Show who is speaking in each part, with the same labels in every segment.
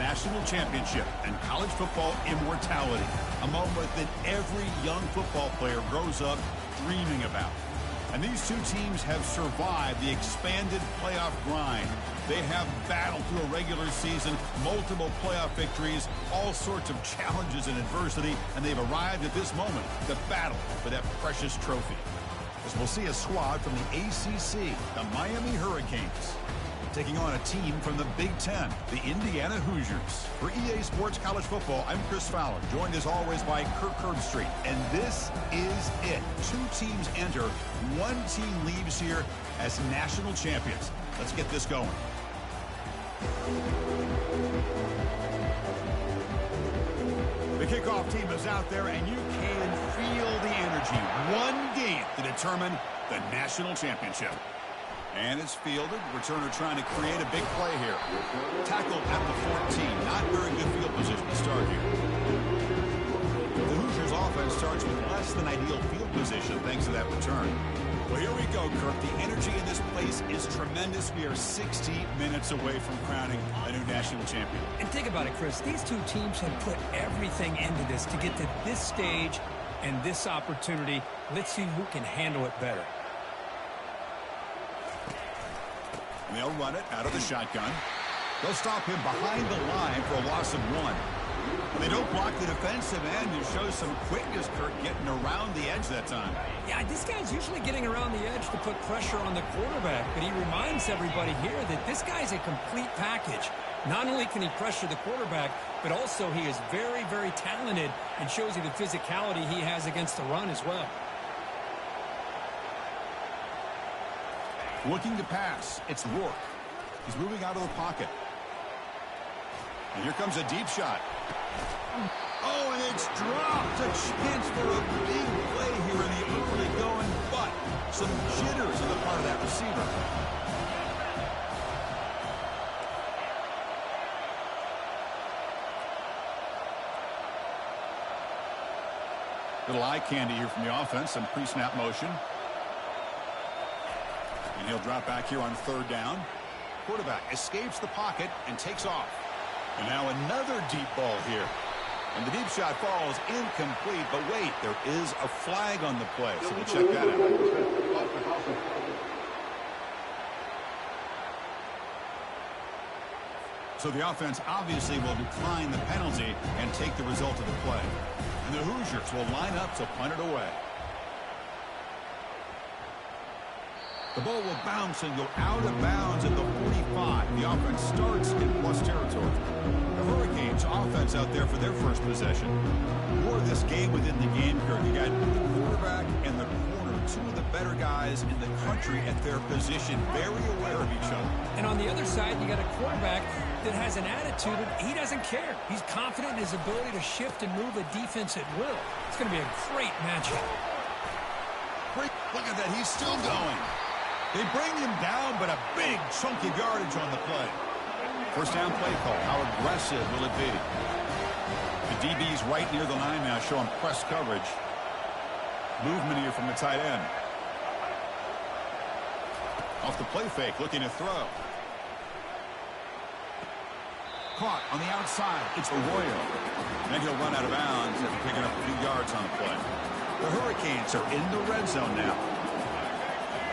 Speaker 1: national championship and college football immortality. A moment that every young football player grows up dreaming about. And these two teams have survived the expanded playoff grind. They have battled through a regular season, multiple playoff victories, all sorts of challenges and adversity, and they've arrived at this moment to battle for that precious trophy. As we'll see a squad from the ACC, the Miami Hurricanes, taking on a team from the Big Ten, the Indiana Hoosiers. For EA Sports College Football, I'm Chris Fowler, joined as always by Kirk Herbstreit. And this is it. Two teams enter, one team leaves here as national champions. Let's get this going. The kickoff team is out there, and you can feel the energy. One game to determine the national championship. And it's fielded. Returner trying to create a big play here. Tackled at the 14. Not very good field position to start here. The Hoosiers offense starts with less than ideal field position thanks to that return. Well, here we go, Kirk. The energy in this place is tremendous. We are 60 minutes away from crowning a new national champion.
Speaker 2: And think about it, Chris. These two teams have put everything into this to get to this stage and this opportunity. Let's see who can handle it better.
Speaker 1: And they'll run it out of the shotgun. They'll stop him behind the line for a loss of 1. They don't block the defensive end and show some quickness, Kirk, getting around the edge that time.
Speaker 2: Yeah, this guy's usually getting around the edge to put pressure on the quarterback, but he reminds everybody here that this guy's a complete package. Not only can he pressure the quarterback, but also he is very, very talented and shows you the physicality he has against the run as well.
Speaker 1: Looking to pass. It's Rourke. He's moving out of the pocket. And here comes a deep shot. Oh, and it's dropped. A chance for a big play here in the early going, but some jitters on the part of that receiver. Little eye candy here from the offense. Some pre-snap motion. And he'll drop back here on 3rd down. Quarterback escapes the pocket and takes off. And now another deep ball here. And the deep shot falls incomplete. But wait, there is a flag on the play. So we'll check that out. So the offense obviously will decline the penalty and take the result of the play. And the Hoosiers will line up to punt it away. The ball will bounce and go out of bounds at the 45. The offense starts in plus territory. The Hurricanes offense out there for their first possession. More of this game within the game, Kirk. You got the quarterback and the corner, two of the better guys in the country at their position, very aware of each other.
Speaker 2: And on the other side, you got a quarterback that has an attitude of he doesn't care. He's confident in his ability to shift and move a defense at will. It's going to be a great matchup.
Speaker 1: Great. Look at that. He's still going. They bring him down, but a big chunk of yardage on the play. First down play call. How aggressive will it be? The DB's right near the line now, showing press coverage. Movement here from the tight end. Off the play fake, looking to throw. Caught on the outside. It's Arroyo. Then he'll run out of bounds after picking up a few yards on the play. The Hurricanes are in the red zone now.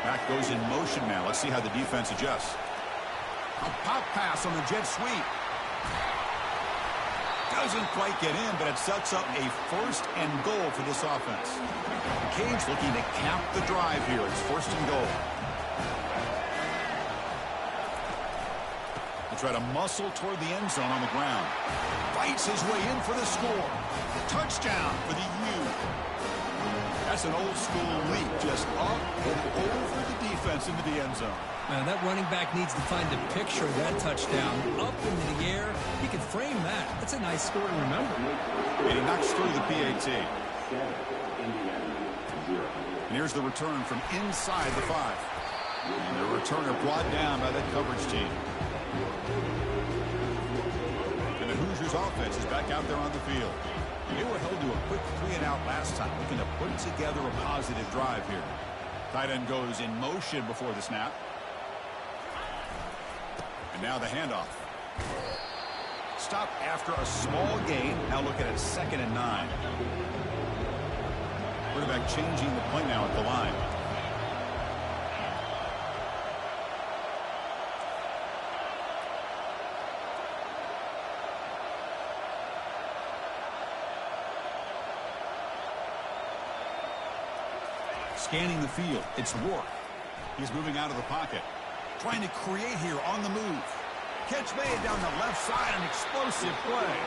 Speaker 1: Back goes in motion now. Let's see how the defense adjusts. A pop pass on the jet sweep. Doesn't quite get in, but it sets up a 1st and goal for this offense. The Canes looking to cap the drive here. It's 1st and goal. They try to muscle toward the end zone on the ground. Fights his way in for the score. Touchdown for the U. That's an old-school leap, just up and over the defense into the end zone.
Speaker 2: Now, that running back needs to find the picture of that touchdown. Up into the air. He can frame that. That's a nice score to remember.
Speaker 1: And he knocks through the PAT. And here's the return from inside the 5. And the returner brought down by that coverage team. And the Hoosiers offense is back out there on the field. They were held to a quick 3-and-out last time, looking to put together a positive drive here. Tight end goes in motion before the snap. And now the handoff. Stop after a small gain. Now looking at 2nd and 9. Quarterback changing the play now at the line. Scanning the field. It's Rourke. He's moving out of the pocket. Trying to create here on the move. Catch made down the left side. An explosive play.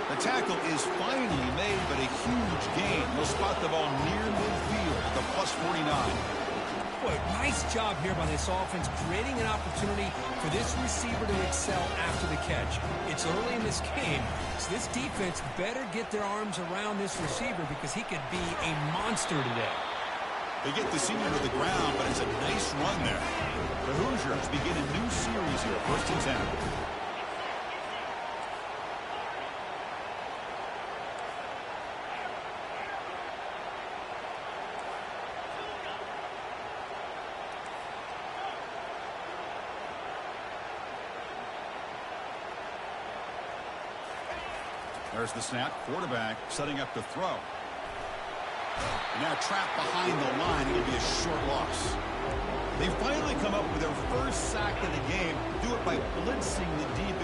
Speaker 1: The tackle is finally made, but a huge gain. He'll spot the ball near midfield at the +49.
Speaker 2: Boy, nice job here by this offense, creating an opportunity for this receiver to excel after the catch. It's early in this game, so this defense better get their arms around this receiver because he could be a monster today.
Speaker 1: They get the senior to the ground, but it's a nice run there. The Hoosiers begin a new series here, 1st and 10. There's the snap. Quarterback setting up to throw. Now trapped behind the line. It'll be a short loss. They finally come up with their first sack of the game. Do it by blitzing the DB.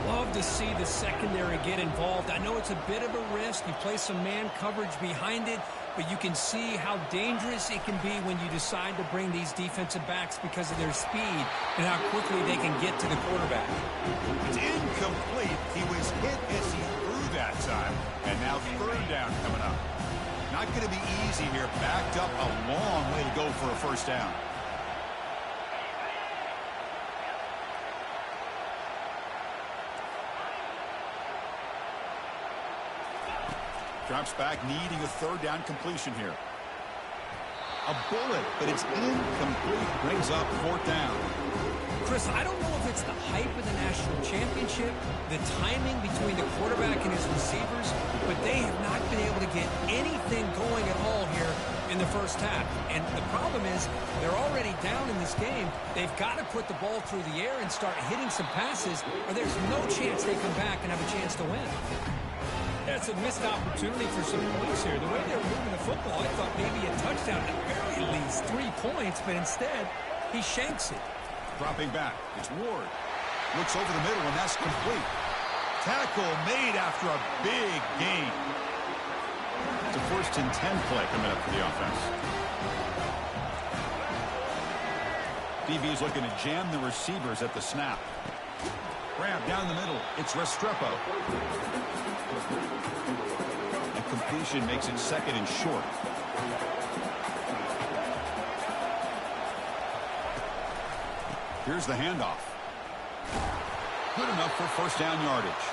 Speaker 2: Love to see the secondary get involved. I know it's a bit of a risk. You play some man coverage behind it, but you can see how dangerous it can be when you decide to bring these defensive backs because of their speed and how quickly they can get to the quarterback.
Speaker 1: It's incomplete. He was hit as he threw that time, and now 3rd down coming up. Not going to be easy here. Backed up a long way to go for a 1st down. Drops back, needing a 3rd down completion here. A bullet, but it's incomplete. Brings up 4th down.
Speaker 2: Chris, I don't know if it's the hype of the national championship, the timing between the quarterback and his receivers, but they have not been able to get anything going at all here in the first half. And the problem is they're already down in this game. They've got to put the ball through the air and start hitting some passes, or there's no chance they come back and have a chance to win. That's a missed opportunity for some points here. The way they were moving the football, I thought maybe a touchdown, at the very least 3 points, but instead he shanks it.
Speaker 1: Dropping back. It's Ward. Looks over the middle, and that's complete. Tackle made after a big gain. It's a 1st and 10 play coming up for the offense. DB's looking to jam the receivers at the snap. Grab down the middle. It's Restrepo. And completion makes it 2nd and short. Here's the handoff. Good enough for 1st down yardage.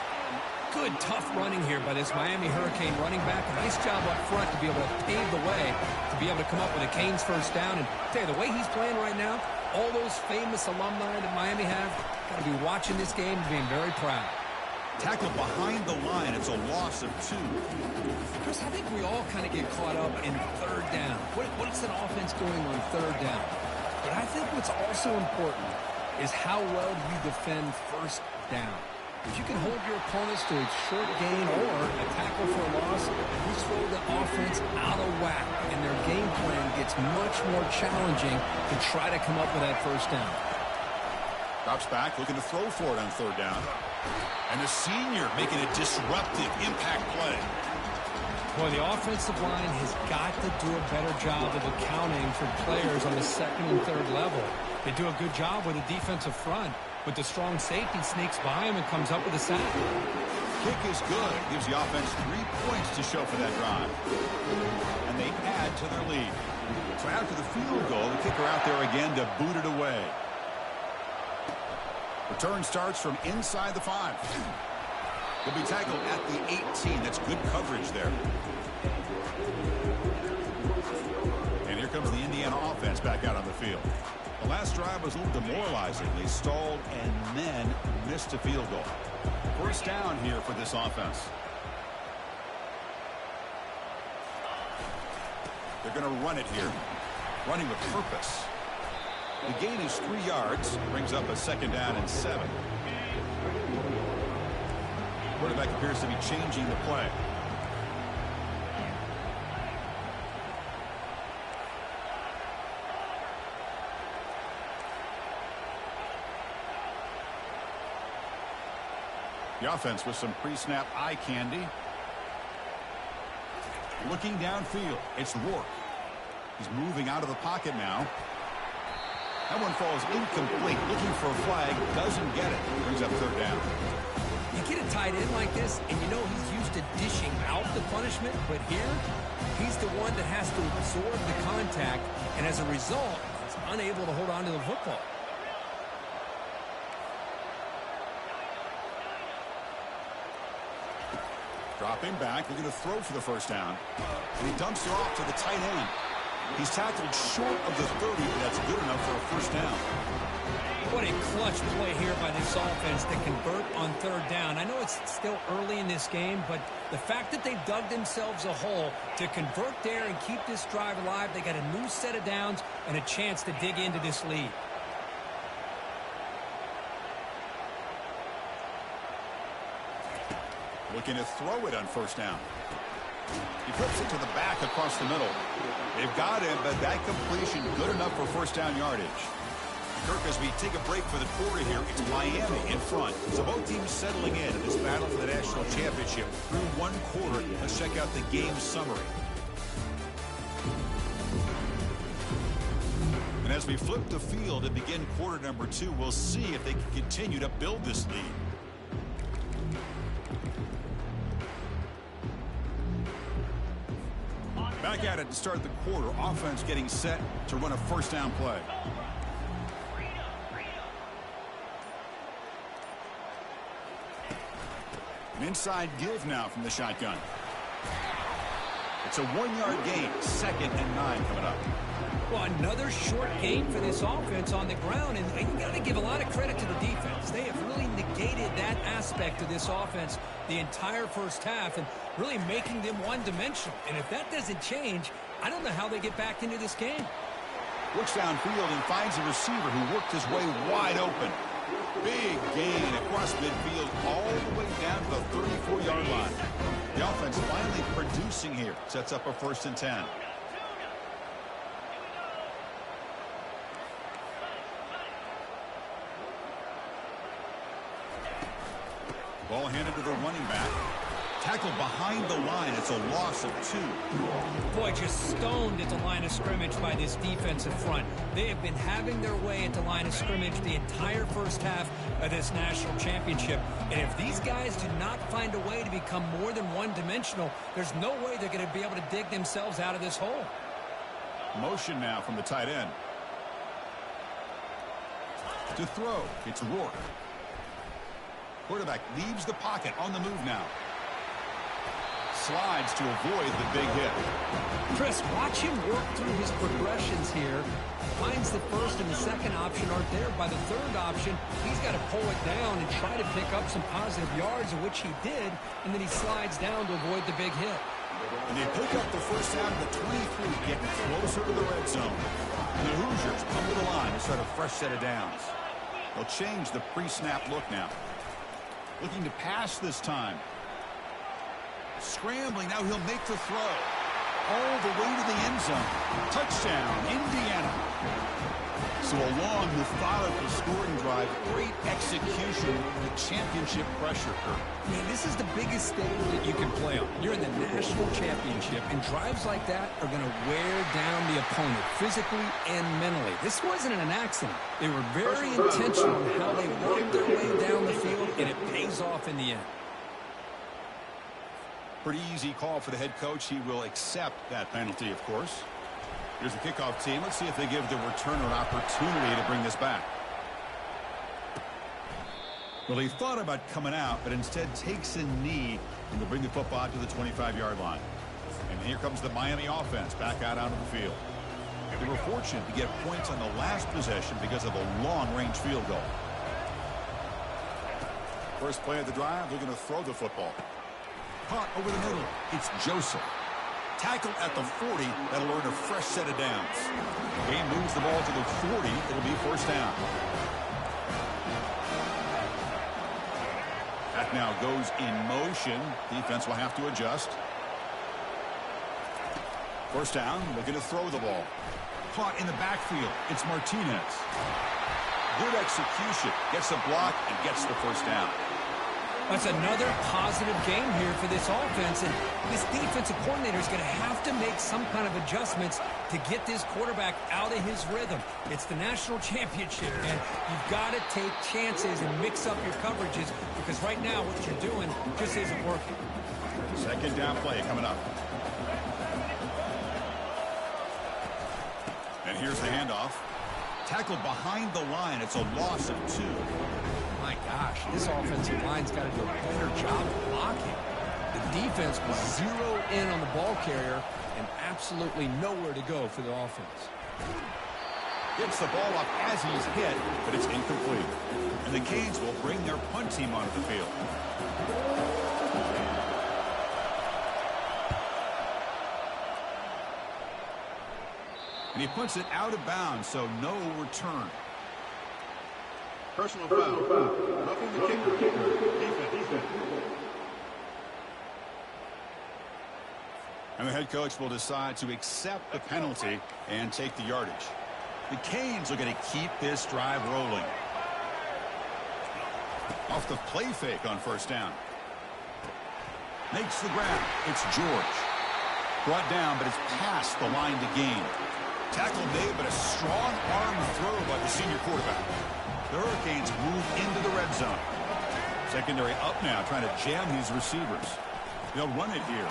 Speaker 2: Good, tough running here by this Miami Hurricane running back. A nice job up front to be able to pave the way, to be able to come up with a Canes 1st down. And I tell you, the way he's playing right now, all those famous alumni that Miami have, got to be watching this game and being very proud.
Speaker 1: Tackle behind the line. It's a loss of 2.
Speaker 2: Chris, I think we all kind of get caught up in 3rd down. What's an offense doing on 3rd down? But I think what's also important is how well you defend 1st down. If you can hold your opponents to a short gain or a tackle for a loss, you throw the offense out of whack, and their game plan gets much more challenging to try to come up with that 1st down.
Speaker 1: Drops back, looking to throw for it on 3rd down. And the senior making a disruptive impact play.
Speaker 2: Boy, the offensive line has got to do a better job of accounting for players on the 2nd and 3rd level. They do a good job with the defensive front, but the strong safety sneaks by him and comes up with a sack.
Speaker 1: Kick is good. Gives the offense 3 points to show for that drive. And they add to their lead. So after the field goal, the kicker out there again to boot it away. Return starts from inside the 5. He'll be tackled at the 18. That's good coverage there. And here comes the Indiana offense back out on the field. The last drive was a little demoralizing. They stalled and then missed a field goal. 1st down here for this offense. They're going to run it here. Running with purpose. The gain is 3 yards. Brings up a 2nd down and 7. Quarterback appears to be changing the play. The offense with some pre-snap eye candy. Looking downfield, it's Rourke. He's moving out of the pocket now. That one falls incomplete. Looking for a flag, doesn't get it. Brings up third down.
Speaker 2: You get a tight end like this, and you know he's used to dishing out the punishment, but here, he's the one that has to absorb the contact, and as a result, he's unable to hold on to the football.
Speaker 1: Dropping back, looking to throw for the first down. And he dumps it off to the tight end. He's tackled short of the 30, but that's good enough for a first down.
Speaker 2: What a clutch play here by this offense to convert on third down. I know it's still early in this game, but the fact that they've dug themselves a hole to convert there and keep this drive alive, they got a new set of downs and a chance to dig into this lead.
Speaker 1: Looking to throw it on first down. He flips it to the back across the middle. They've got him, but that completion good enough for first down yardage. Kirk, as we take a break for the quarter here, it's Miami in front. So both teams settling in this battle for the national championship through one quarter. Let's check out the game summary. And as we flip the field and begin quarter number 2, we'll see if they can continue to build this lead. Back at it to start the quarter. Offense getting set to run a first down play. An inside give now from the shotgun. It's a 1-yard gain. 2nd and 9 coming up.
Speaker 2: Well, another short game for this offense on the ground, and you got to give a lot of credit to the defense. They have really negated that aspect of this offense the entire first half and really making them one-dimensional. And if that doesn't change, I don't know how they get back into this game.
Speaker 1: Looks downfield and finds a receiver who worked his way wide open. Big gain across midfield all the way down to the 34-yard line. The offense finally producing here. Sets up a 1st and 10. Ball handed to the running back. Tackled behind the line. It's a loss of 2.
Speaker 2: Boy, just stoned at the line of scrimmage by this defensive front. They have been having their way at the line of scrimmage the entire first half of this national championship. And if these guys do not find a way to become more than one-dimensional, there's no way they're going to be able to dig themselves out of this hole.
Speaker 1: Motion now from the tight end. To throw, it's Rourke. Quarterback leaves the pocket on the move now. Slides to avoid the big hit.
Speaker 2: Chris, watch him work through his progressions here. Finds the first and the second option aren't there. By the third option, he's got to pull it down and try to pick up some positive yards, of which he did, and then he slides down to avoid the big hit.
Speaker 1: And they pick up the first down to the 23, getting closer to the red zone. And the Hoosiers come to the line to start a fresh set of downs. They'll change the pre-snap look now. Looking to pass this time. Scrambling, now he'll make the throw. All the way to the end zone. Touchdown, Indiana. So a long, methodical scoring drive. Great execution with championship pressure.
Speaker 2: Man, this is the biggest stage that you can play on. You're in the national championship, and drives like that are going to wear down the opponent physically and mentally. This wasn't an accident. They were very intentional in how they worked their way down the field, and it pays off in the end.
Speaker 1: Pretty easy call for the head coach. He will accept that penalty, of course. Here's the kickoff team. Let's see if they give the returner an opportunity to bring this back. Well, he thought about coming out, but instead takes a knee and will bring the football to the 25-yard line. And here comes the Miami offense back out onto the field. They were fortunate to get points on the last possession because of a long-range field goal. First play of the drive, they're going to throw the football. Caught over the middle. It's Joseph. Tackled at the 40. That'll earn a fresh set of downs. Game moves the ball to the 40. It'll be first down. At Quarterback now goes in motion. Defense will have to adjust. First down, looking to throw the ball. Caught in the backfield. It's Martinez. Good execution. Gets a block and gets the first down.
Speaker 2: That's another positive game here for this offense, and this defensive coordinator is going to have to make some kind of adjustments to get this quarterback out of his rhythm. It's the national championship, and you've got to take chances and mix up your coverages, because right now what you're doing just isn't working.
Speaker 1: Second down play coming up. And here's the handoff. Tackled behind the line. It's a loss of 2.
Speaker 2: My gosh, this offensive line's got to do a better job of blocking. The defense was zero in on the ball carrier and absolutely nowhere to go for the offense.
Speaker 1: Gets the ball up as he's hit, but it's incomplete. And the Canes will bring their punt team onto the field. And he puts it out of bounds, so no return. Personal foul. Roughing the kicker. Defense. And the head coach will decide to accept the penalty and take the yardage. The Canes are going to keep this drive rolling. Off the play fake on first down. Makes the grab. It's George. Brought down, but it's past the line to gain. Tackle made, but a strong arm throw by the senior quarterback. The Hurricanes move into the red zone. Secondary up now, trying to jam these receivers. They'll run it here.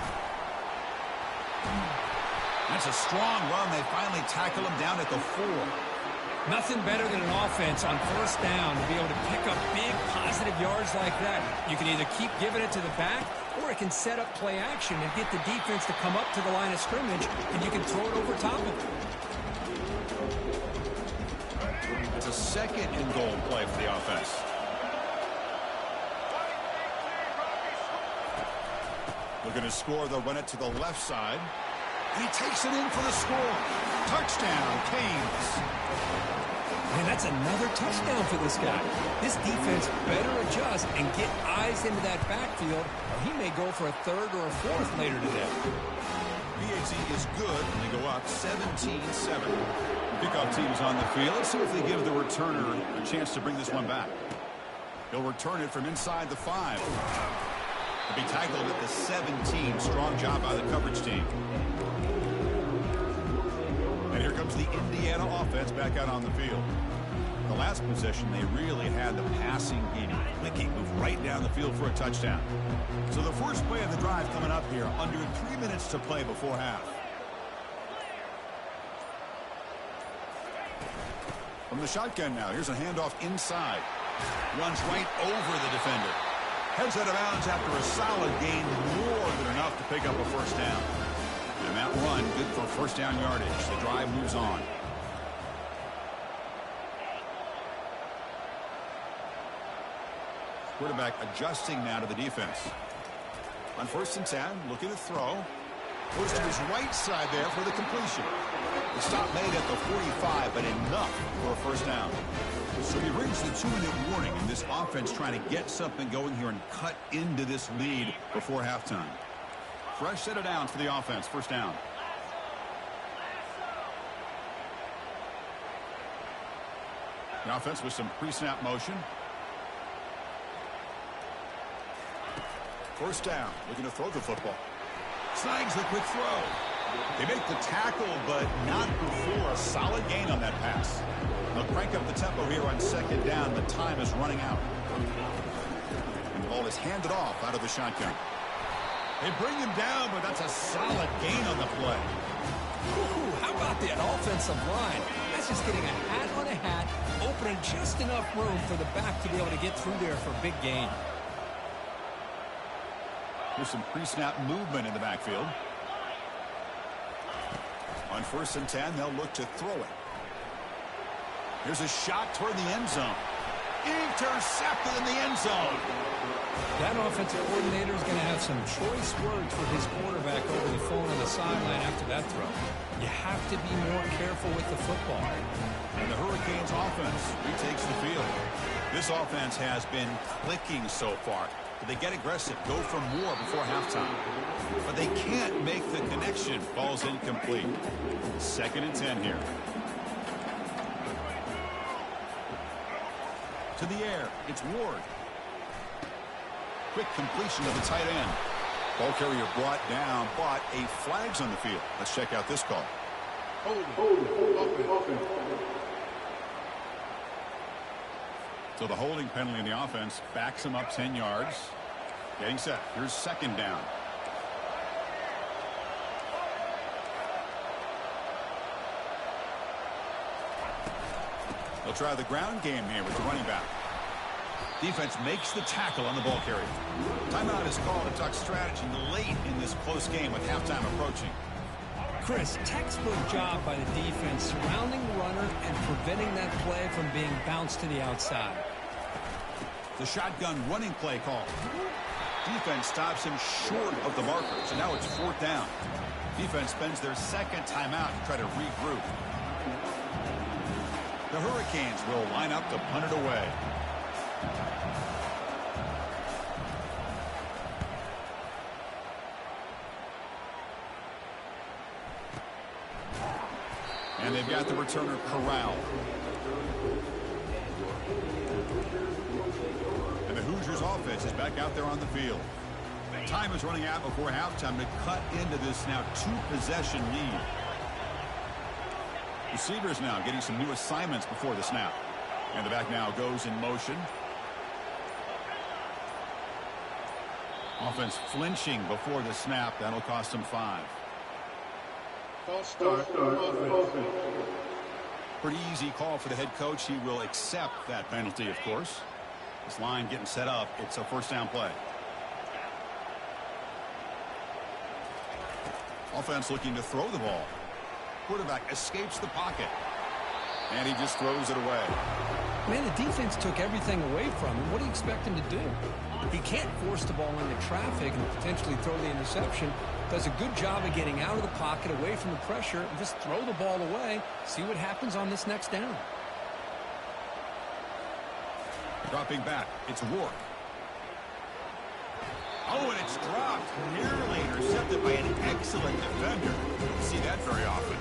Speaker 1: That's a strong run. They finally tackle him down at the 4.
Speaker 2: Nothing better than an offense on first down to be able to pick up big positive yards like that. You can either keep giving it to the back, or it can set up play action and get the defense to come up to the line of scrimmage, and you can throw it over top of them.
Speaker 1: It's a second and goal play for the offense. Looking to score, they'll run it to the left side. And he takes it in for the score. Touchdown, Canes.
Speaker 2: Man, that's another touchdown for this guy. This defense better adjust and get eyes into that backfield, or he may go for a third or a fourth later today.
Speaker 1: BAT is good, and they go up 17-7. Kickoff team's on the field. Let's see if they give the returner a chance to bring this one back. He'll return it from inside the 5. He'll be tackled at the 17. Strong job by the coverage team. And here comes the Indiana offense back out on the field. The last possession, they really had the passing game clicking, move right down the field for a touchdown. So the first play of the drive coming up here, under 3 minutes to play before half. From the shotgun now, here's a handoff inside. Runs right over the defender. Heads out of bounds after a solid gain, more than enough to pick up a first down. And that run, good for first down yardage. The drive moves on. Quarterback adjusting now to the defense. On first and 10, looking to throw. Goes to his right side there for the completion. The stop made at the 45, but enough for a first down. So we reached the 2-minute warning, and this offense trying to get something going here and cut into this lead before halftime. Fresh set of downs for the offense. First down. The offense with some pre-snap motion. First down. Looking to throw the football. Snags the quick throw. They make the tackle, but not before a solid gain on that pass. They'll crank up the tempo here on second down. The time is running out. And the ball is handed off out of the shotgun. They bring him down, but that's a solid gain on the play.
Speaker 2: Ooh, how about that offensive line? That's just getting a hat on a hat, opening just enough room for the back to be able to get through there for a big gain. Here's some pre-snap movement in the backfield. On first and 10, they'll look to throw it. Here's a shot toward the end zone. Intercepted in the end zone. That offensive coordinator is going to have some choice words for his quarterback over the phone on the sideline after that throw. You have to be more careful with the football. And the Hurricanes offense retakes the field. This offense has been clicking so far.
Speaker 1: Do they get aggressive, go for more before halftime? But they can't make the connection. Ball's incomplete. 2nd and 10 here. To the air. It's Ward. Quick completion to the tight end. Ball carrier brought down, but a flag's on the field. Let's check out this call. Open. So the holding penalty in the offense backs him up 10 yards. Getting set. Here's 2nd down. They'll try the ground game here with the running back. Defense makes the tackle on the ball carrier. Timeout is called to talk strategy late in this close game with halftime approaching.
Speaker 2: Chris, textbook job by the defense surrounding the runner and preventing that play from being bounced to the outside.
Speaker 1: The shotgun running play call. Defense stops him short of the marker, so now it's 4th down. Defense spends their 2nd timeout to try to regroup. The Hurricanes will line up to punt it away. And they've got the returner corralled. And the Hoosiers offense is back out there on the field. Time is running out before halftime to cut into this now 2-possession lead. Receivers now getting some new assignments before the snap. And the back now goes in motion. Offense flinching before the snap. That'll cost them 5. Pretty easy call for the head coach. He will accept that penalty, of course. This line getting set up. It's a 1st down play. Offense looking to throw the ball. Quarterback escapes the pocket. And he just throws it away.
Speaker 2: Man, the defense took everything away from him. What do you expect him to do? He can't force the ball into traffic and potentially throw the interception. Does a good job of getting out of the pocket, away from the pressure, and just throw the ball away. See what happens on this next down.
Speaker 1: Dropping back, it's Ward. Oh, and it's dropped. Nearly intercepted by an excellent defender. You see that very often.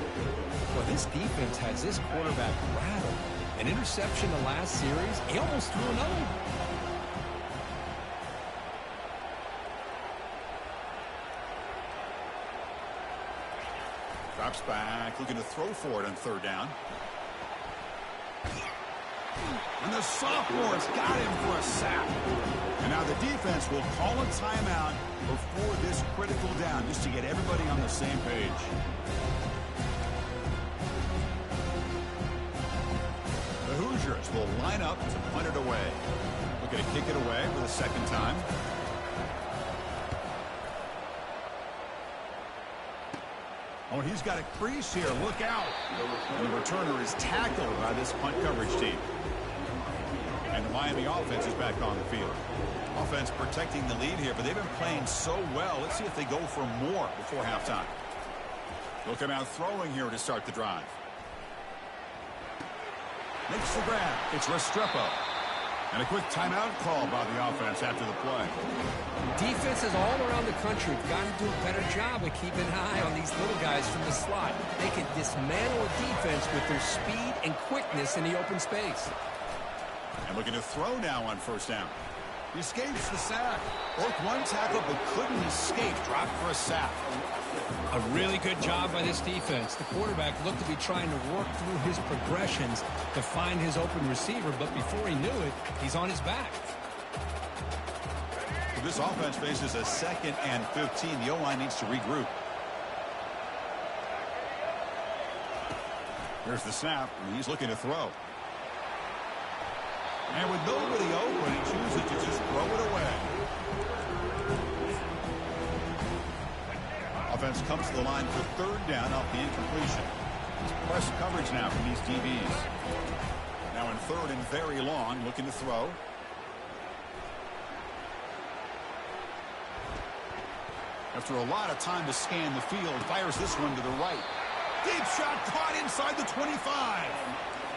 Speaker 2: Well, this defense has this quarterback rattled. An interception the last series, he almost threw another one.
Speaker 1: Drops back, looking to throw for it on 3rd down. And the sophomore's got him for a sack. And now the defense will call a timeout before this critical down, just to get everybody on the same page. The Hoosiers will line up to punt it away. Looking to kick it away for the 2nd time. Oh, he's got a crease here. Look out. And the returner is tackled by this punt coverage team. And the Miami offense is back on the field. Offense protecting the lead here, but they've been playing so well. Let's see if they go for more before halftime. They'll come out throwing here to start the drive. Makes the grab. It's Restrepo. And a quick timeout call by the offense after the play.
Speaker 2: Defenses all around the country have got to do a better job of keeping an eye on these little guys from the slot. They can dismantle a defense with their speed and quickness in the open space.
Speaker 1: And looking to throw now on 1st down. He escapes the sack. Broke one tackle but couldn't escape. Dropped for a sack.
Speaker 2: A really good job by this defense. The quarterback looked to be trying to work through his progressions to find his open receiver, but before he knew it, he's on his back.
Speaker 1: This offense faces a 2nd and 15. The O-line needs to regroup. Here's the snap, and he's looking to throw. And with nobody open, he chooses to just throw it away. Offense comes to the line for 3rd down off the incompletion. It's press coverage now from these DBs. Now in 3rd and very long, looking to throw. After a lot of time to scan the field, fires this one to the right. Deep shot caught inside the 25.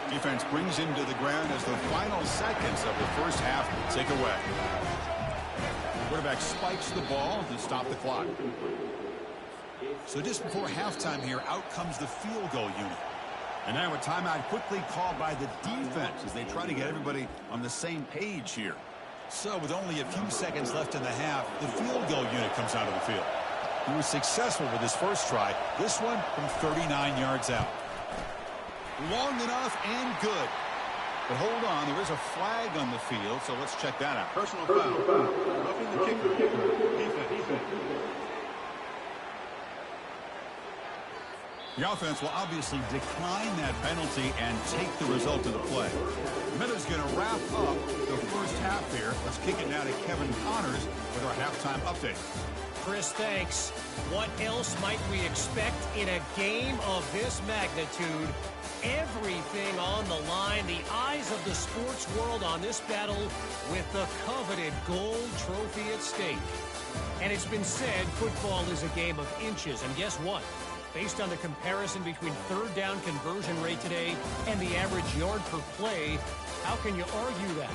Speaker 1: Defense brings him to the ground as the final seconds of the 1st half tick away. Quarterback spikes the ball to stop the clock. So just before halftime here, out comes the field goal unit. And now a timeout quickly called by the defense as they try to get everybody on the same page here. So with only a few seconds left in the half, the field goal unit comes out of the field. He was successful with his first try. This one from 39 yards out. Long enough and good. But hold on, there is a flag on the field, so let's check that out.
Speaker 3: Personal foul. Roughing the kicker. Defense.
Speaker 1: The offense will obviously decline that penalty and take the result of the play. Minuta's going to wrap up the first half here. Let's kick it now to Kevin Connors with our halftime update.
Speaker 4: Chris, thanks. What else might we expect in a game of this magnitude? Everything on the line, the eyes of the sports world on this battle with the coveted gold trophy at stake. And it's been said football is a game of inches, and guess what? Based on the comparison between third down conversion rate today and the average yard per play, how can you argue that?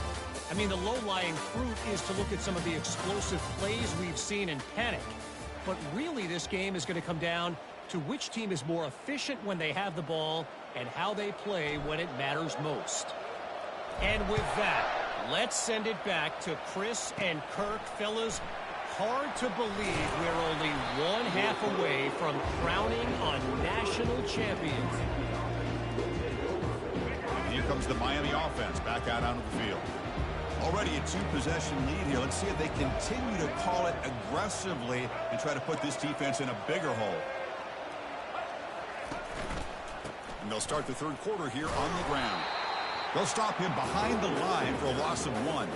Speaker 4: I mean, the low-lying fruit is to look at some of the explosive plays we've seen and panic. But really, this game is going to come down to which team is more efficient when they have the ball and how they play when it matters most. And with that, let's send it back to Chris and Kirk. Fellas, hard to believe we're only one half away from crowning a national champion.
Speaker 1: Here comes the Miami offense back out onto the field. Already a two-possession lead here. Let's see if they continue to call it aggressively and try to put this defense in a bigger hole. And they'll start the third quarter here on the ground. They'll stop him behind the line for a loss of 1.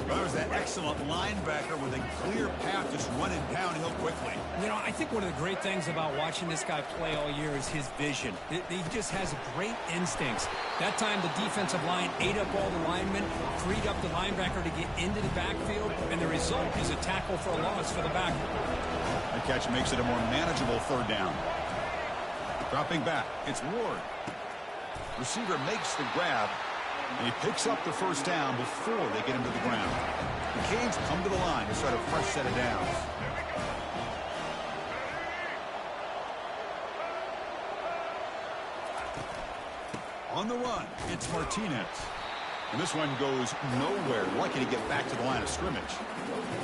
Speaker 1: There's that excellent linebacker with a clear path just running downhill quickly.
Speaker 2: You know, I think one of the great things about watching this guy play all year is his vision. He just has great instincts. That time the defensive line ate up all the linemen, freed up the linebacker to get into the backfield, and the result is a tackle for a loss for the backer.
Speaker 1: The catch makes it a more manageable third down. Dropping back, it's Ward. Receiver makes the grab, and he picks up the first down before they get him to the ground. The Canes come to the line to start a fresh set of downs. On the run, it's Martinez. And this one goes nowhere. Lucky to get back to the line of scrimmage.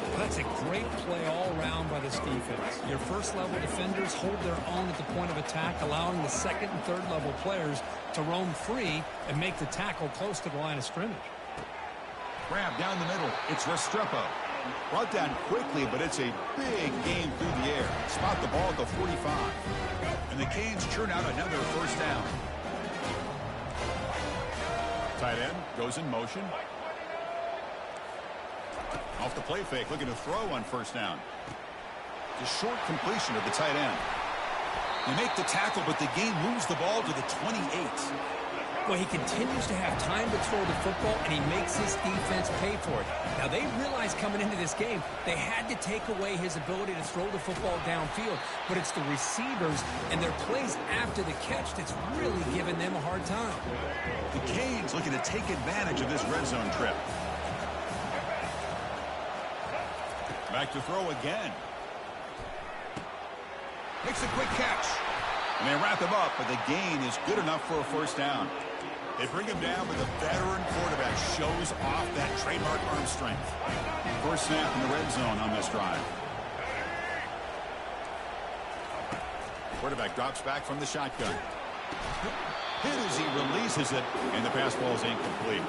Speaker 2: Well, that's a great play all around by this defense. Your first-level defenders hold their own at the point of attack, allowing the second and third-level players to roam free and make the tackle close to the line of scrimmage.
Speaker 1: Grab down the middle. It's Restrepo. Brought down quickly, but it's a big game through the air. Spot the ball at the 45. And the Canes churn out another first down. Tight end goes in motion. Off the play fake, looking to throw on first down. The short completion of the tight end. They make the tackle, but the game moves the ball to the 28.
Speaker 2: Well, he continues to have time to throw the football, and he makes his defense pay for it. Now, they realized coming into this game, they had to take away his ability to throw the football downfield, but it's the receivers and their plays after the catch that's really giving them a hard time.
Speaker 1: The Canes looking to take advantage of this red zone trip. Back to throw again. Makes a quick catch. And they wrap him up, but the gain is good enough for a first down. They bring him down, but the veteran quarterback shows off that trademark arm strength. First snap in the red zone on this drive. Quarterback drops back from the shotgun. Hit as he releases it, and the pass ball is incomplete.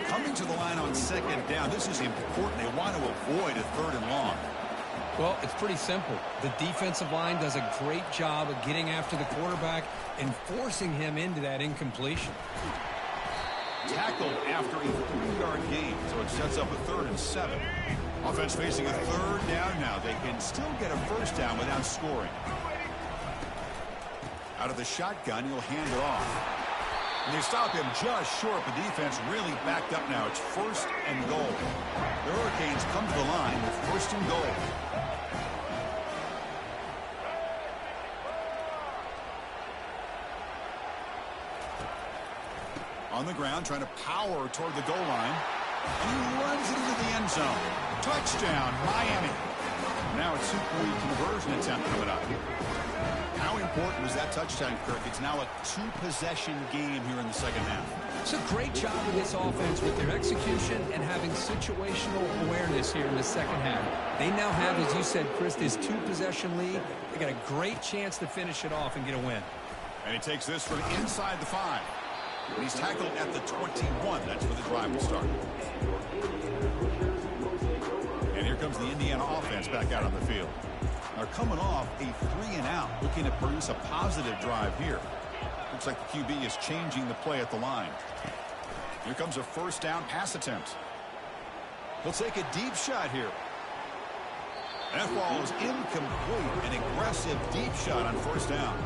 Speaker 1: Coming to the line on second down, this is important. They want to avoid a third and long.
Speaker 2: Well, it's pretty simple. The defensive line does a great job of getting after the quarterback and forcing him into that incompletion.
Speaker 1: Tackled after a 3-yard gain, so it sets up a 3rd and 7. Offense facing a third down now. They can still get a first down without scoring. Out of the shotgun, he'll hand it off. And they stop him just short. The defense really backed up now. It's 1st and goal. The Hurricanes come to the line with 1st and goal. On the ground, trying to power toward the goal line. And he runs it into the end zone. Touchdown, Miami. Now a two-point conversion attempt coming up. How important was that touchdown, Kirk? It's now a two-possession game here in the second half.
Speaker 2: It's a great job of this offense with their execution and having situational awareness here in the second half. They now have, as you said, Chris, this two-possession lead. They got a great chance to finish it off and get a win.
Speaker 1: And he takes this from inside the 5. And he's tackled at the 21. That's where the drive will start. And here comes the Indiana offense back out on the field. They're coming off a 3-and-out, looking to produce a positive drive here. Looks like the QB is changing the play at the line. Here comes a first down pass attempt. He'll take a deep shot here. That ball is incomplete. An aggressive deep shot on first down.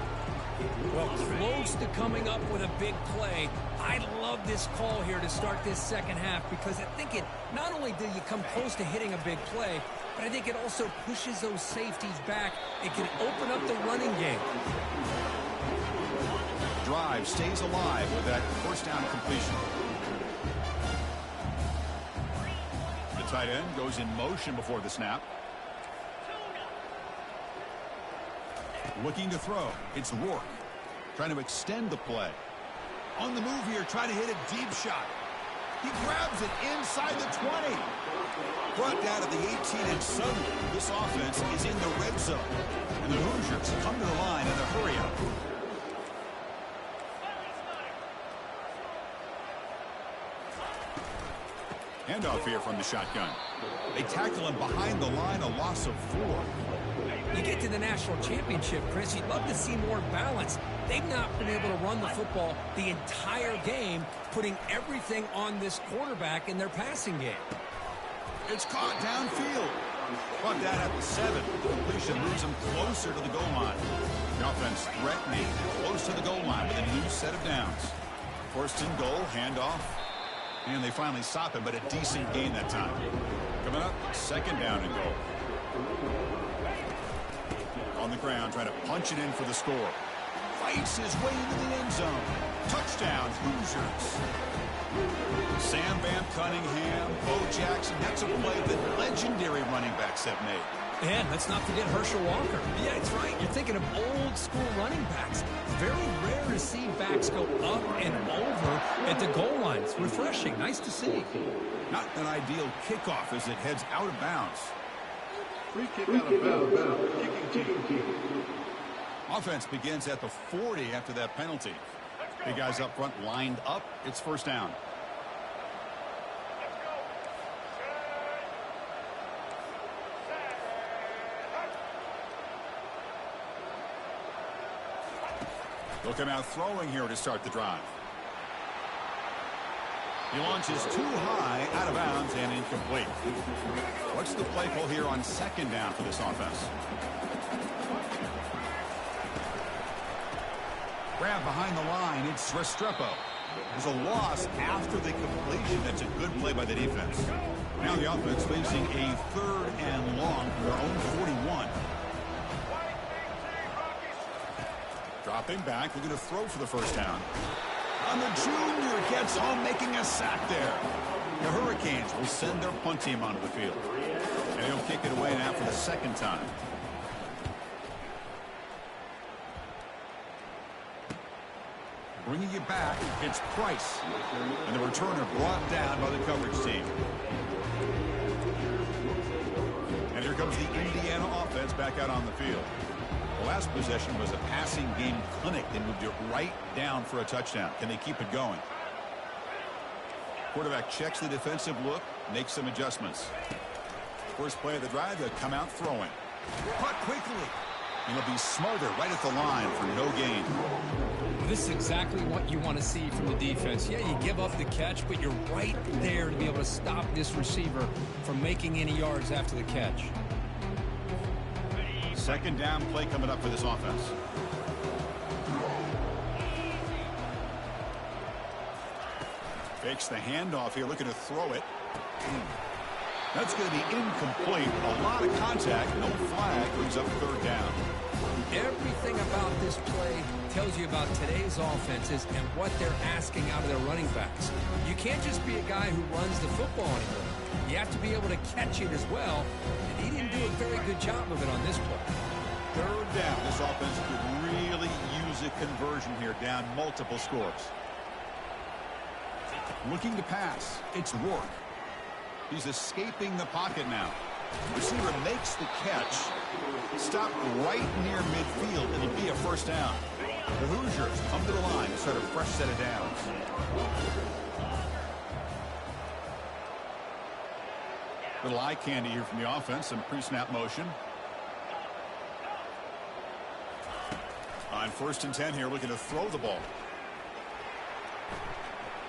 Speaker 2: Well, close to coming up with a big play. I love this call here to start this second half because I think it not only do you come close to hitting a big play, but I think it also pushes those safeties back. It can open up the running game.
Speaker 1: Drive stays alive with that first down completion. The tight end goes in motion before the snap. Looking to throw. It's Rourke. Trying to extend the play. On the move here, trying to hit a deep shot. He grabs it inside the 20. Brought down at the 18, and suddenly this offense is in the red zone. And the Hoosiers come to the line in a hurry-up. Handoff here from the shotgun. They tackle him behind the line, a loss of 4.
Speaker 2: You get to the national championship, Chris, you'd love to see more balance. They've not been able to run the football the entire game, putting everything on this quarterback in their passing game.
Speaker 1: It's caught downfield. Brought down at the 7. The completion moves him closer to the goal line. The offense threatening, close to the goal line with a new set of downs. First and goal, handoff. And they finally stop him, but a decent gain that time. Coming up, second down and goal. On the ground, trying to punch it in for the score. Fights his way into the end zone. Touchdown, Hoosiers. Sam Van Cunningham, Bo Jackson. That's a play that legendary running backs have made.
Speaker 2: And let's not forget Herschel Walker. Yeah, it's right. You're thinking of old school running backs. Very rare to see backs go up and over at the goal line. It's refreshing. Nice to see.
Speaker 1: Not an ideal kickoff as it heads out of bounds.
Speaker 3: Free kick out of bounds. Kicking team.
Speaker 1: Offense begins at the 40 after that penalty. Big guys up front lined up. It's first down. They'll come out throwing here to start the drive. He launches too high, out of bounds, and incomplete. What's the play call here on second down for this offense? Grab behind the line. It's Restrepo. There's a loss after the completion. That's a good play by the defense. Now the offense facing a 3rd and long from their own 41. Dropping back, looking to throw for the first down. And the junior gets home, making a sack there. The Hurricanes will send their punt team onto the field. And he'll kick it away now for the second time. Bringing it back, it's Price. And the returner brought down by the coverage team. And here comes the Indiana offense back out on the field. The last possession was a passing game clinic. They moved it right down for a touchdown. Can they keep it going? Quarterback checks the defensive look, makes some adjustments. First play of the drive, they'll come out throwing. Caught quickly. And he'll be smarter right at the line for no gain.
Speaker 2: This is exactly what you want to see from the defense. Yeah, you give up the catch, but you're right there to be able to stop this receiver from making any yards after the catch.
Speaker 1: Second down play coming up for this offense. Fakes the handoff here, looking to throw it. That's going to be incomplete. A lot of contact, no flag, brings up 3rd down.
Speaker 2: Everything about this play tells you about today's offenses and what they're asking out of their running backs. You can't just be a guy who runs the football anymore. You have to be able to catch it as well, and he didn't do a very good job of it on this play.
Speaker 1: Third down. This offense could really use a conversion here, down multiple scores. Looking to pass. It's Rourke. He's escaping the pocket now. Receiver makes the catch. Stopped right near midfield, and it'd be a first down. The Hoosiers come to the line to start a fresh set of downs. Little eye candy here from the offense. Some pre-snap motion. On 1st and 10 here, looking to throw the ball.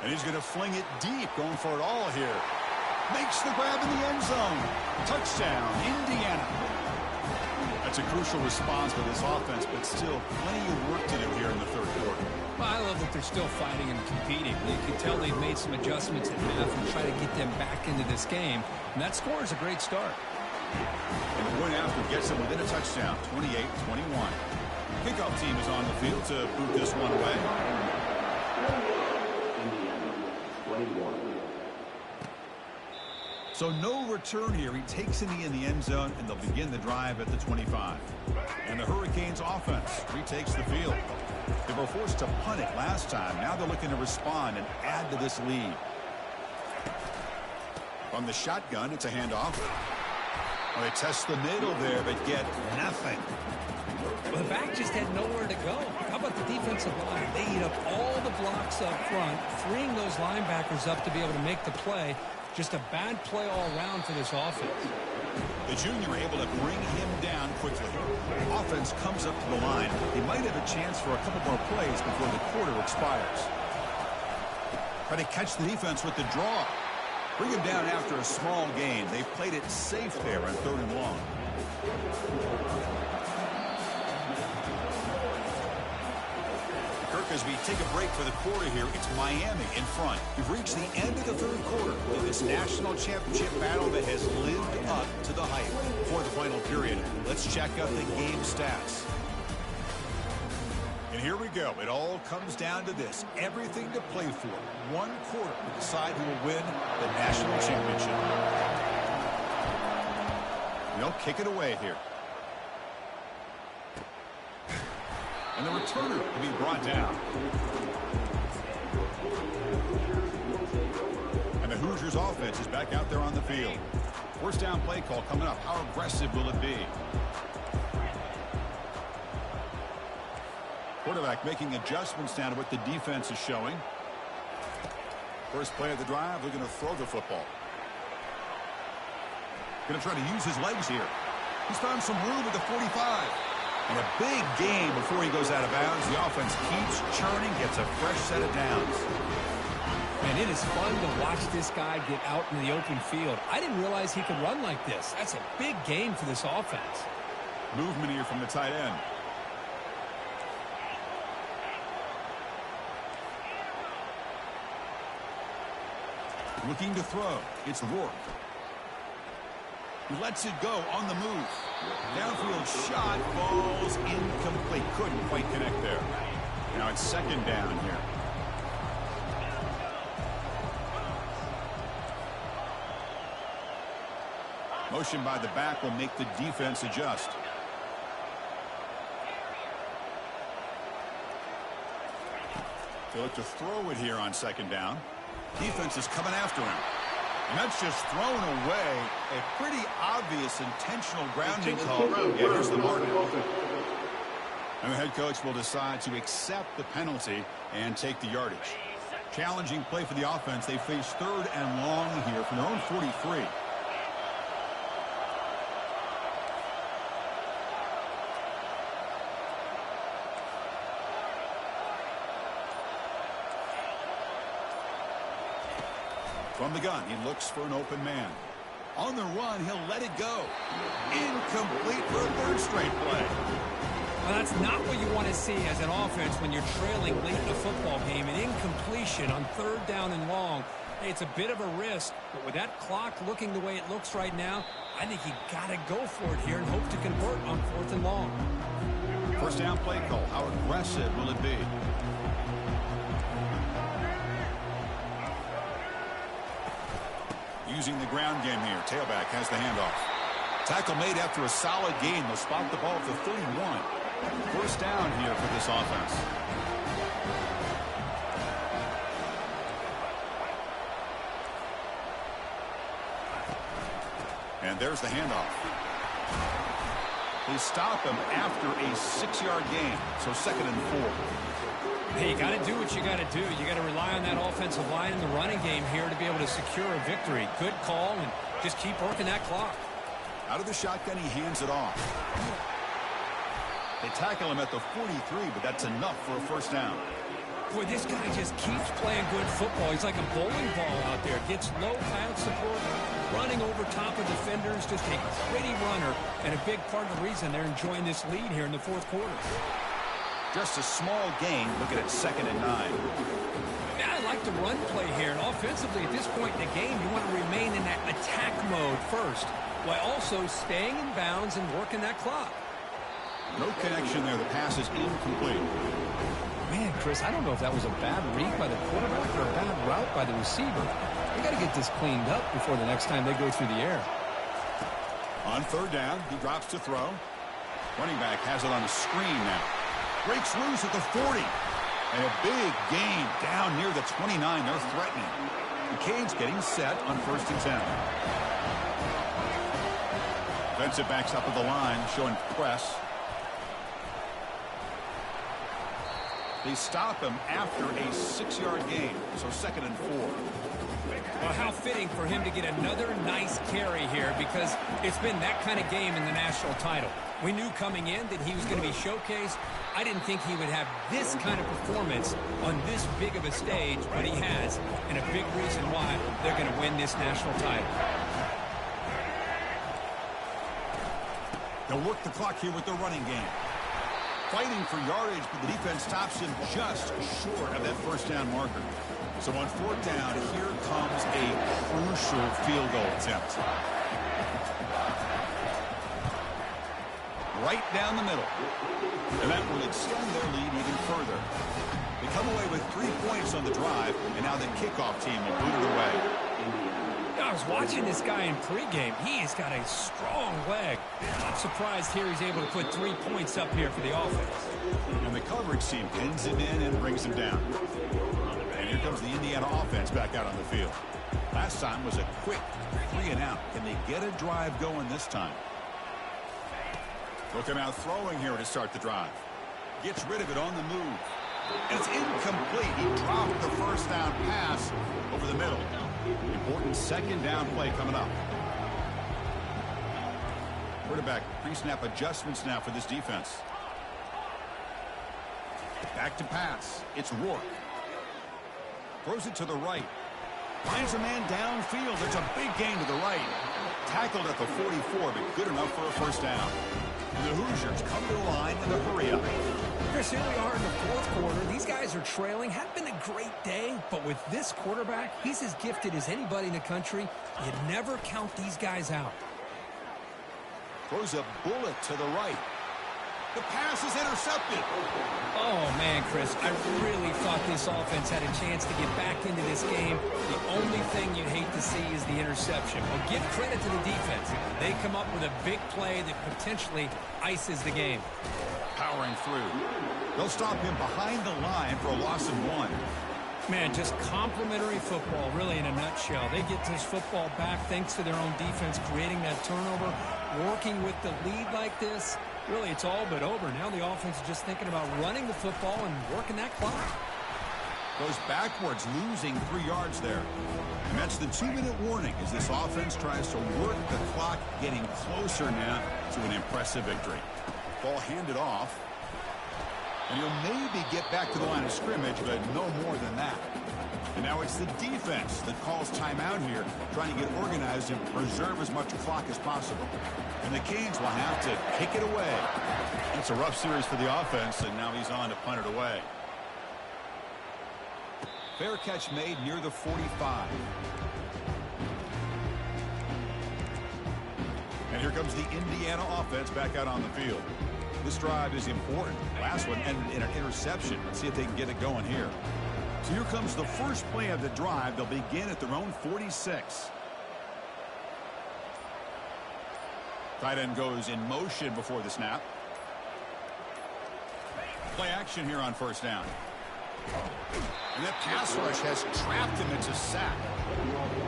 Speaker 1: And he's going to fling it deep, going for it all here. Makes the grab in the end zone. Touchdown, Indiana. That's a crucial response by this offense, but still plenty of work to do here in the third quarter.
Speaker 2: Well, I love that they're still fighting and competing. You can tell they've made some adjustments at half and try to get them back into this game. And that score is a great start.
Speaker 1: And the point after gets them within a touchdown, 28-21. Kickoff team is on the field to boot this one away. So no return here. He takes it in the end zone, and they'll begin the drive at the 25. And the Hurricanes offense retakes the field. They were forced to punt it last time. Now they're looking to respond and add to this lead. From the shotgun, it's a handoff. Well, they test the middle there, but get nothing.
Speaker 2: Well, the back just had nowhere to go. How about the defensive line? They eat up all the blocks up front, freeing those linebackers up to be able to make the play. Just a bad play all around for this offense.
Speaker 1: The junior able to bring him down quickly. Offense comes up to the line. He might have a chance for a couple more plays before the quarter expires. Try to catch the defense with the draw. Bring him down after a small gain. They've played it safe there on 3rd and long. As we take a break for the quarter here, it's Miami in front. We've reached the end of the third quarter of this national championship battle that has lived up to the hype. For the final period, let's check out the game stats. And here we go. It all comes down to this. Everything to play for. One quarter to decide who will win the national championship. They'll kick it away here. And the returner will be brought down. And the Hoosiers offense is back out there on the field. First down play call coming up. How aggressive will it be? Quarterback making adjustments down to what the defense is showing. First play of the drive, they're going to throw the football. Going to try to use his legs here. He's found some room at the 45. And a big gain before he goes out of bounds. The offense keeps churning, gets a fresh set of downs.
Speaker 2: And it is fun to watch this guy get out in the open field. I didn't realize he could run like this. That's a big gain for this offense.
Speaker 1: Movement here from the tight end. Looking to throw. It's Rourke. He lets it go on the move. Downfield shot falls incomplete. Couldn't quite connect there. Now it's 2nd down here. Motion by the back will make the defense adjust. They look to throw it here on 2nd down. Defense is coming after him. And that's just thrown away. A pretty obvious intentional grounding call. Yeah, here's the mark. And the head coach will decide to accept the penalty and take the yardage. Challenging play for the offense. They face 3rd and long here from their own 43. From the gun, he looks for an open man. On the run, he'll let it go. Incomplete for a 3rd straight play.
Speaker 2: Well, that's not what you want to see as an offense when you're trailing late in a football game. An incompletion on 3rd down and long. Hey, it's a bit of a risk, but with that clock looking the way it looks right now, I think you got to go for it here and hope to convert on 4th and long.
Speaker 1: First down play call. How aggressive will it be? using the ground game here. Tailback has the handoff. Tackle made after a solid gain. They'll spot the ball at the 31. First down here for this offense. And there's the handoff. They stop him after a 6-yard gain. So 2nd and 4.
Speaker 2: Hey, you got to do what you got to do. You got to rely on that offensive line in the running game here to be able to secure a victory. Good call, and just keep working that clock.
Speaker 1: Out of the shotgun, he hands it off. They tackle him at the 43, but that's enough for a first down.
Speaker 2: Boy, this guy just keeps playing good football. He's like a bowling ball out there. Gets low pad support, running over top of defenders, just a gritty runner, and a big part of the reason they're enjoying this lead here in the fourth quarter.
Speaker 1: Just a small gain. Looking at 2nd and 9.
Speaker 2: Yeah, I like the run play here. And offensively, at this point in the game, you want to remain in that attack mode first, while also staying in bounds and working that clock.
Speaker 1: No connection there. The pass is incomplete.
Speaker 2: Man, Chris, I don't know if that was a bad read by the quarterback or a bad route by the receiver. They got to get this cleaned up before the next time they go through the air.
Speaker 1: On 3rd down, he drops to throw. Running back has it on a screen now. Breaks loose at the 40. And a big gain down near the 29. They're threatening. The Canes getting set on 1st and 10. Defensive backs up at the line, showing press. They stop him after a 6-yard gain, so 2nd and 4.
Speaker 2: Well, how fitting for him to get another nice carry here, because it's been that kind of game in the national title. We knew coming in that he was going to be showcased. I didn't think he would have this kind of performance on this big of a stage, but he has, and a big reason why they're going to win this national title.
Speaker 1: They'll work the clock here with the running game. Fighting for yardage, but the defense stops him just short of that first down marker. So on 4th down, here comes a crucial field goal attempt. Right down the middle. And that will extend their lead even further. They come away with 3 points on the drive, and now the kickoff team will boot it away.
Speaker 2: I was watching this guy in pregame. He has got a strong leg. I'm surprised here he's able to put 3 points up here for the offense.
Speaker 1: And the coverage team pins him in and brings him down. And here comes the Indiana offense back out on the field. Last time was a quick 3 and out. Can they get a drive going this time? Look him out throwing here to start the drive. Gets rid of it on the move. And it's incomplete. He dropped the first down pass over the middle. Important 2nd down play coming up. Quarterback pre-snap adjustments now for this defense. Back to pass. It's Rourke. Throws it to the right. Finds a man downfield. There's a big gain to the right. Tackled at the 44, but good enough for a first down. And the Hoosiers come to the line in the hurry up.
Speaker 2: Chris, here we are in the fourth quarter. These guys are trailing. Hadn't been a great day, but with this quarterback, he's as gifted as anybody in the country. You never count these guys out.
Speaker 1: Throws a bullet to the right. The pass is intercepted.
Speaker 2: Oh, man, Chris, I really thought this offense had a chance to get back into this game. The only thing you'd hate to see is the interception. Well, give credit to the defense. They come up with a big play that potentially ices the game.
Speaker 1: Powering through. They'll stop him behind the line for a loss of 1.
Speaker 2: Man, just complimentary football, really, in a nutshell. They get this football back thanks to their own defense, creating that turnover, working with the lead like this. Really, it's all but over. Now the offense is just thinking about running the football and working that clock.
Speaker 1: Goes backwards, losing 3 yards there. And that's the 2-minute warning as this offense tries to work the clock, getting closer now to an impressive victory. Ball handed off. And he'll maybe get back to the line of scrimmage, but no more than that. And now it's the defense that calls timeout here, trying to get organized and preserve as much clock as possible. And the Canes will have to kick it away. It's a rough series for the offense, and now he's on to punt it away. Fair catch made near the 45. And here comes the Indiana offense back out on the field. This drive is important. Last one ended in an interception. Let's see if they can get it going here. So here comes the first play of the drive. They'll begin at their own 46. Tight end goes in motion before the snap. Play action here on first down. And that pass rush has trapped him. It's a sack.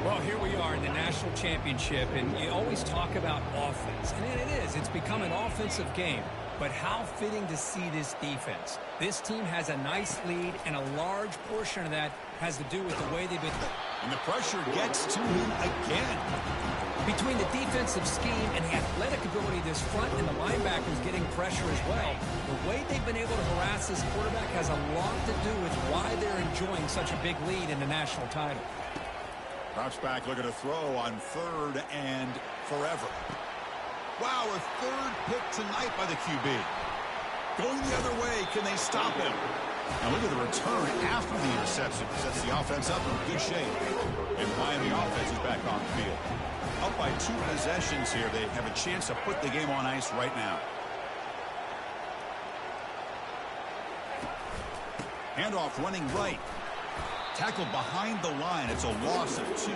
Speaker 2: Well, here we are in the national championship, and you always talk about offense. And it is. It's become an offensive game. But how fitting to see this defense. This team has a nice lead, and a large portion of that has to do with the way they've been.
Speaker 1: And the pressure gets to him again.
Speaker 2: Between the defensive scheme and the athletic ability of this front and the linebackers getting pressure as well, the way they've been able to harass this quarterback has a lot to do with why they're enjoying such a big lead in the national title.
Speaker 1: Drops back, looking to throw on 3rd and forever. Wow, a 3rd pick tonight by the QB. Going the other way, can they stop him? Now look at the return after the interception. Sets the offense up in good shape. And Miami offense is back on the field. Up by 2 possessions here. They have a chance to put the game on ice right now. Handoff running right. Tackled behind the line. It's a loss of 2.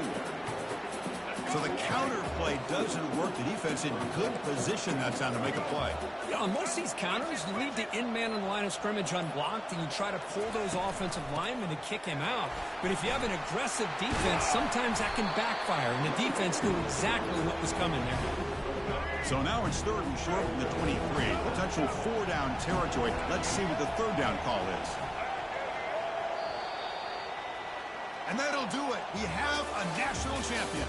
Speaker 1: So the counter play doesn't work. The defense in good position that time to make a play.
Speaker 2: Yeah, on most of these counters, you leave the in-man on the line of scrimmage unblocked, and you try to pull those offensive linemen to kick him out. But if you have an aggressive defense, sometimes that can backfire, and the defense knew exactly what was coming there.
Speaker 1: So now it's 3rd and short from the 23. Potential 4-down territory. Let's see what the 3rd down call is. And that'll do it. We have a national champion.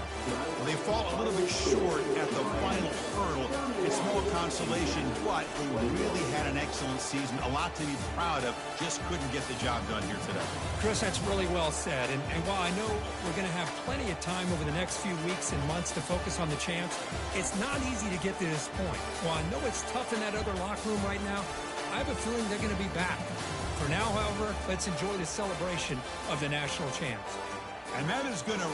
Speaker 1: They fall a little bit short at the final hurdle. It's more consolation, but they really had an excellent season. A lot to be proud of. Just couldn't get the job done here today.
Speaker 2: Chris, that's really well said. And while I know we're going to have plenty of time over the next few weeks and months to focus on the champs, it's not easy to get to this point. While I know it's tough in that other locker room right now, I have a feeling they're going to be back. For now, however, let's enjoy the celebration of the national champs.
Speaker 1: And that is going to